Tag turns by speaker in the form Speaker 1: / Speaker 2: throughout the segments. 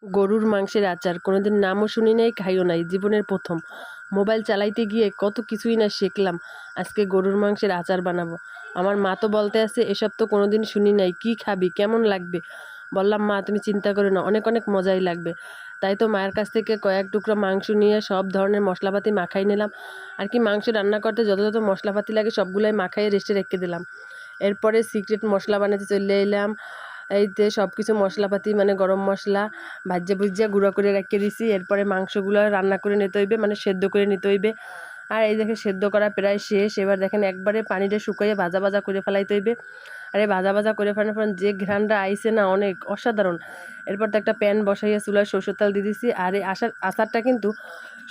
Speaker 1: গরুর মাংসের আচার কোনোদিন নামও শুনি নাই, খাইও নাই, জীবনের প্রথম। মোবাইল চালাইতে গিয়ে কত কিছুই না শিখলাম। আজকে গরুর মাংসের আচার বানাবো। আমার মা তো বলতে আছে এসব তো কোনোদিন শুনি নাই, কি খাবি, কেমন লাগবে? বললাম মা তুমি চিন্তা করো না, অনেক অনেক মজাই লাগবে। তাই তো মায়ের কাছ থেকে কয়েক টুকরো মাংস নিয়ে সব ধরনের মশলাপাতি মাখাই নিলাম। আর কি মাংস রান্না করতে যত যত মশলাপাতি লাগে সবগুলাই মাখাই রেস্টে রেখে দিলাম। এরপরে সিক্রেট মশলা বানাতে চলে এলাম। এইতে সব কিছু মশলাপাতি মানে গরম মশলা ভাজ্যা ভুজিয়া গুঁড়া করে রেখে দিছি। এরপরে মাংসগুলো রান্না করে নিতে হইবে, মানে সেদ্ধ করে নিতে হইবে। আর এই দেখে সেদ্ধ করা প্রায় শেষ। এবার দেখেন একবারে পানিটা শুকাইয়ে ভাজা ভাজা করে ফেলাইতে হইবে। আর এই ভাজা ভাজা করে ফেলানোর পর যে ঘ্রাণটা আইছে না, অনেক অসাধারণ। এরপর তো একটা প্যান বসাইয়া চুলায় সরষের তেল দিয়ে দিছি। আর এই আচারটা কিন্তু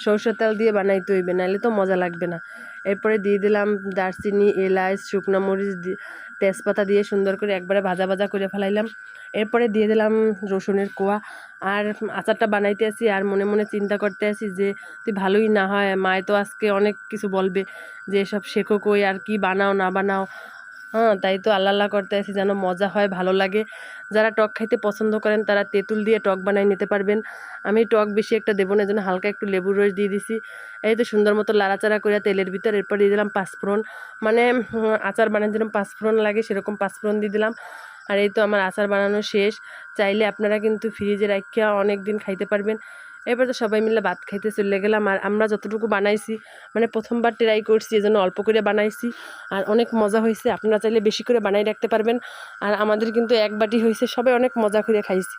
Speaker 1: সরষের তেল দিয়ে বানাইতে হইবে, নাহলে তো মজা লাগবে না। এরপরে দিয়ে দিলাম দারচিনি, এলাচ, শুকনো মরিচ, তেজপাতা দিয়ে সুন্দর করে একবারে ভাজা ভাজা করে ফেলাইলাম। এরপরে দিয়ে দিলাম রসুনের কোয়া। আর আচারটা বানাইতে আসি আর মনে মনে চিন্তা করতে আসি যে তুই ভালোই না হয়, মায় তো আজকে অনেক কিছু বলবে যে এসব শেখো কই, আর কি বানাও না বানাও। হ্যাঁ, তাই তো আল্লাহ আল্লাহ করতে আসি যেন মজা হয়, ভালো লাগে। যারা টক খাইতে পছন্দ করেন তারা তেঁতুল দিয়ে টক বানাই নিতে পারবেন। আমি টক বেশি একটা দেবো না, এই জন্য হালকা একটু লেবুর রস দিয়ে দিছি। এই তো সুন্দর মতো লাড়াচাড়া করে তেলের ভিতর এরপর দিয়ে দিলাম পাঁচফোড়ন। মানে আচার বানানোর জন্য পাঁচফোড়ন লাগে, সেরকম পাঁচফোড়ন দিয়ে দিলাম। আর এই তো আমার আচার বানানো শেষ। চাইলে আপনারা কিন্তু ফ্রিজে রাখিয়া অনেক দিন খাইতে পারবেন। এরপর তো সবাই মিলে ভাত খাইতে চলে গেলাম। আর আমরা যতটুকু বানাইছি, মানে প্রথমবার ট্রাই করছি, এজন্য অল্প করে বানাইছি। আর অনেক মজা হয়েছে। আপনারা চাইলে বেশি করে বানাই রাখতে পারবেন। আর আমাদের কিন্তু এক বাটি হয়েছে, সবাই অনেক মজা করে খাইছি।